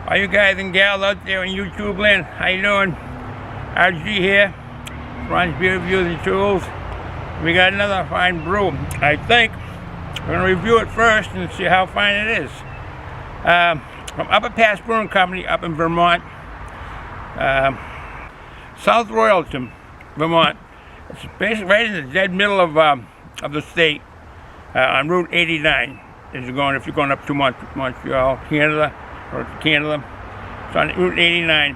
All you guys and gals out there in YouTube land, how you doing? RG here, Ron's Beer Reviews and Tools. We got another fine brew. I think we're going to review it first and see how fine it is. From Upper Pass Brewing Company up in Vermont, South Royalton, Vermont. It's basically right in the dead middle of the state, on Route 89. If you're going up to Montreal, Canada, or Canada, it's on Route 89,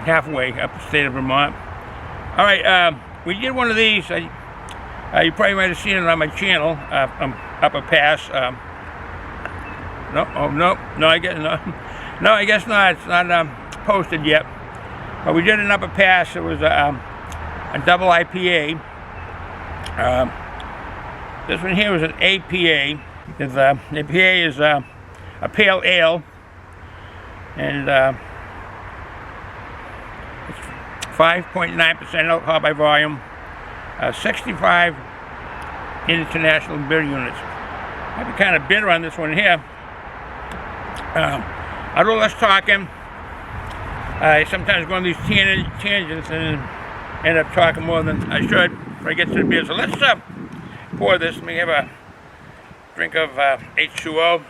halfway up the state of Vermont. All right, we did one of these. You probably might have seen it on my channel, Upper Pass. I guess not. It's not posted yet. But we did an Upper Pass. It was a double IPA. This one here was an APA. APA is a pale ale, and it's 5.9% alcohol by volume, 65 international beer units. Might be kind of bitter on this one here. I do less talking. I sometimes go on these tangents and end up talking more than I should before I get to the beer. So let's pour this. Let me have a drink of H2O,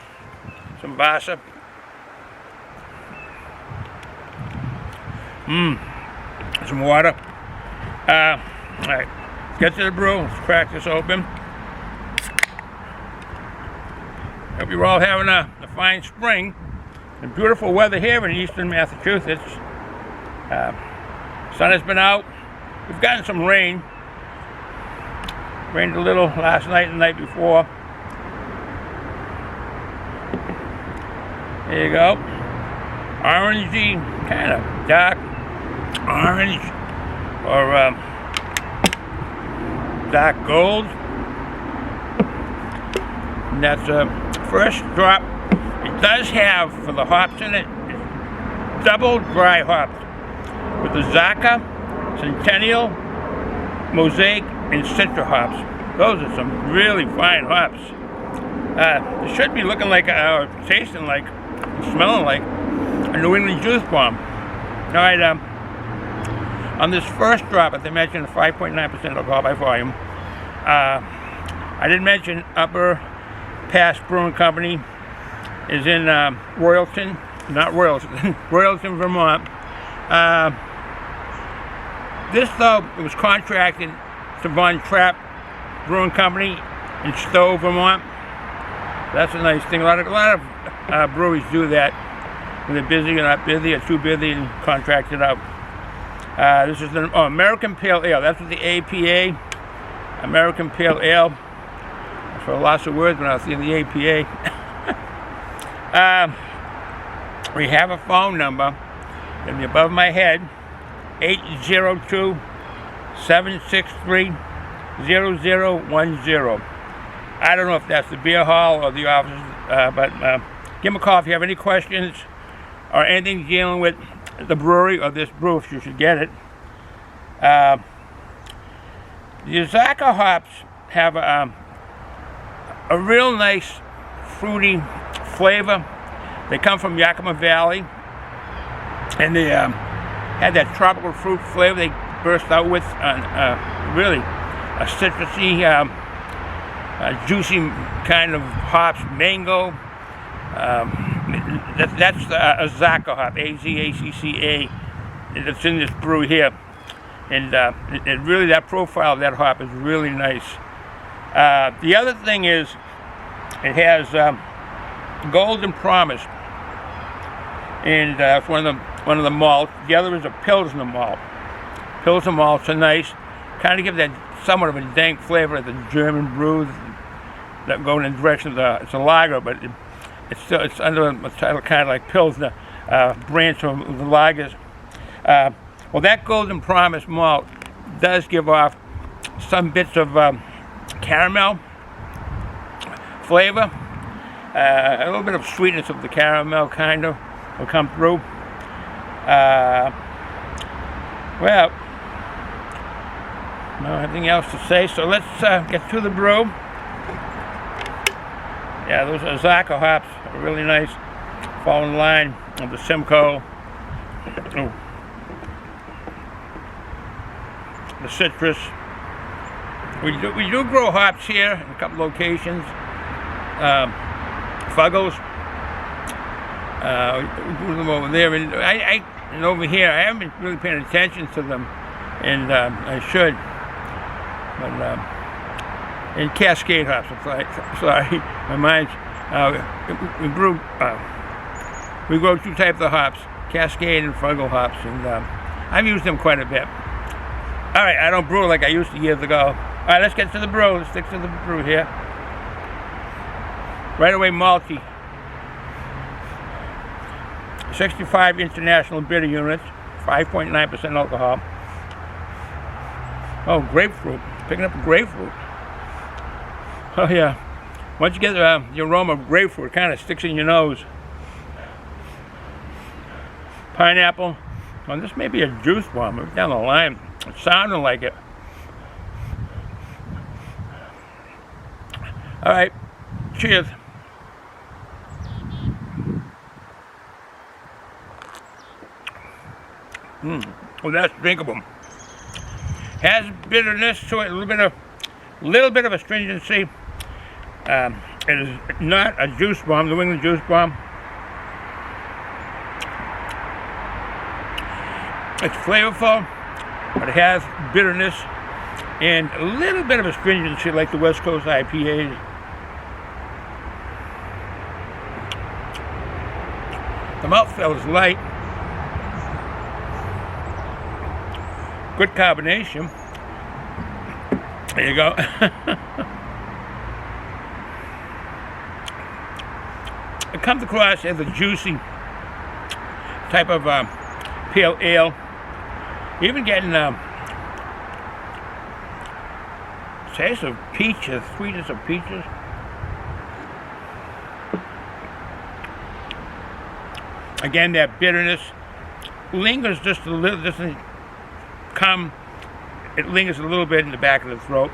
some Bassa. Some water. Alright, get to the brew. Let's crack this open. Hope you're all having a fine spring and beautiful weather here in eastern Massachusetts. Sun has been out. We've gotten some rain. Rained a little last night and the night before. There you go. Orangey, kind of dark orange, or dark gold. And that's a first drop. It does have, for the hops in it, double dry hops with AZACCA, CENTENNIAL, MOSAIC, and CITRA hops. Those are some really fine hops. It should be looking like, tasting like, smelling like a New England juice bomb. All right, on this first drop, as I mentioned, 5.9% alcohol by volume. I did mention Upper Pass Brewing Company is in Royalton, Royalton, Vermont. This, though, it was contracted to Von Trapp Brewing Company in Stowe, Vermont. That's a nice thing. A lot of breweries do that when they're busy or not busy or too busy and contract it out. This is the American Pale Ale. That's what the APA, American Pale Ale. For lots of words when I was seeing the APA. We have a phone number in the above my head, 802-763-0010. I don't know if that's the beer hall or the office, but give them a call if you have any questions or anything dealing with the brewery or this brew, if you should get it. The AZACCA hops have a real nice fruity flavor. They come from Yakima Valley, and they had that tropical fruit flavor they burst out with, really a citrusy, juicy kind of hops, mango. That's the AZACCA hop, AZACCA, that's in this brew here. And it really, that profile of that hop is really nice. The other thing is, it has Golden Promise, and it's one of the malts. The other is a Pilsner malt. Pilsner malts are nice, kind of give that somewhat of a dank flavor of the German brews that go in the direction of it's a lager, but it's under a title kind of like Pilsner, branch from the lagers. Well, that Golden Promise malt does give off some bits of caramel flavor, a little bit of sweetness of the caramel kind of will come through. Well, nothing else to say, so let's get to the brew. Yeah, those AZACCA hops are really nice. fall in line of the Simcoe, the citrus. We do grow hops here in a couple locations. Fuggles. We grew them over there, and over here I haven't been really paying attention to them, and I should. But and Cascade hops. Sorry, my mind's. We grow two types of hops, Cascade and Fuggle hops, and I've used them quite a bit. All right, I don't brew like I used to years ago. All right, let's get to the brew. Let's stick to the brew here. Right away, malty. 65 international bitter units, 5.9% alcohol. Oh, grapefruit. Picking up grapefruit. Oh yeah. Once you get the aroma of grapefruit, it kind of sticks in your nose. Pineapple. Well, this may be a juice bomb. Down the line, it sounded like it. All right. Cheers. Well, that's drinkable. Has bitterness to it, a little bit of astringency. It is not a juice bomb, New England juice bomb. It's flavorful, but it has bitterness and a little bit of astringency like the West Coast IPAs. The mouthfeel is light. Good combination. There you go. It comes across as a juicy type of pale ale. Even getting taste of peaches, sweetness of peaches. Again, that bitterness lingers just a little. Doesn't come. It lingers a little bit in the back of the throat.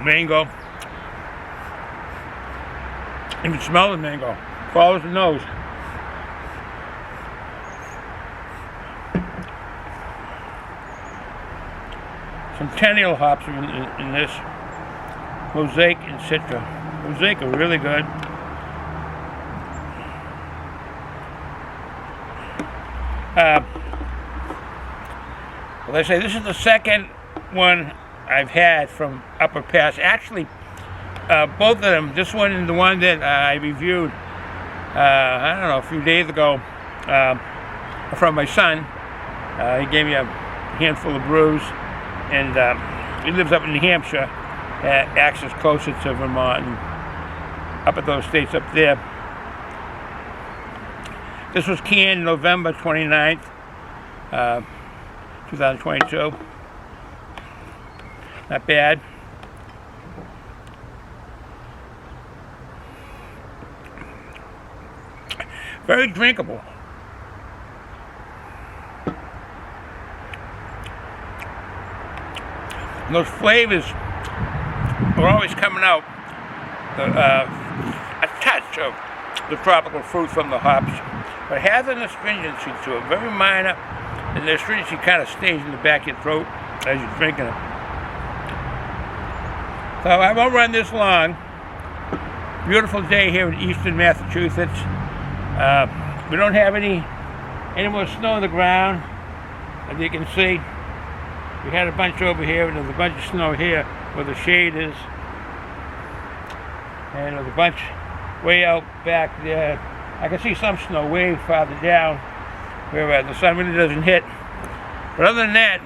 Mango. You can smell the mango. Follows the nose. Centennial hops in this. MOSAIC and CITRA. MOSAIC are really good. Well, I say this is the second one I've had from Upper Pass. Actually, both of them, this one and the one that I reviewed, I don't know, a few days ago, from my son. He gave me a handful of brews, and he lives up in New Hampshire, access closer to Vermont, and up at those states up there. This was canned November 29th, 2022. Not bad. Very drinkable. And those flavors are always coming out. A touch of the tropical fruit from the hops, but it has an astringency to it, very minor, and the astringency kind of stays in the back of your throat as you're drinking it. So I won't run this long. Beautiful day here in eastern Massachusetts. We don't have any more snow on the ground, as you can see. We had a bunch over here, and there's a bunch of snow here where the shade is, and there's a bunch way out back there. I can see some snow way farther down where the sun really doesn't hit. But other than that,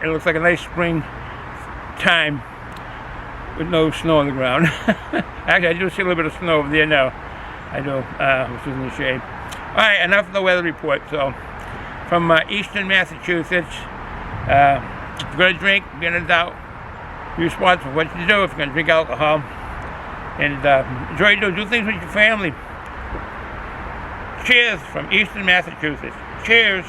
it looks like a nice spring time with no snow on the ground. Actually, I do see a little bit of snow over there now. I do, which is in the shade. All right, enough of the weather report. So, from eastern Massachusetts, if you're going to drink, be in a doubt, be responsible for what you do if you're going to drink alcohol. And enjoy do things with your family. Cheers from eastern Massachusetts. Cheers.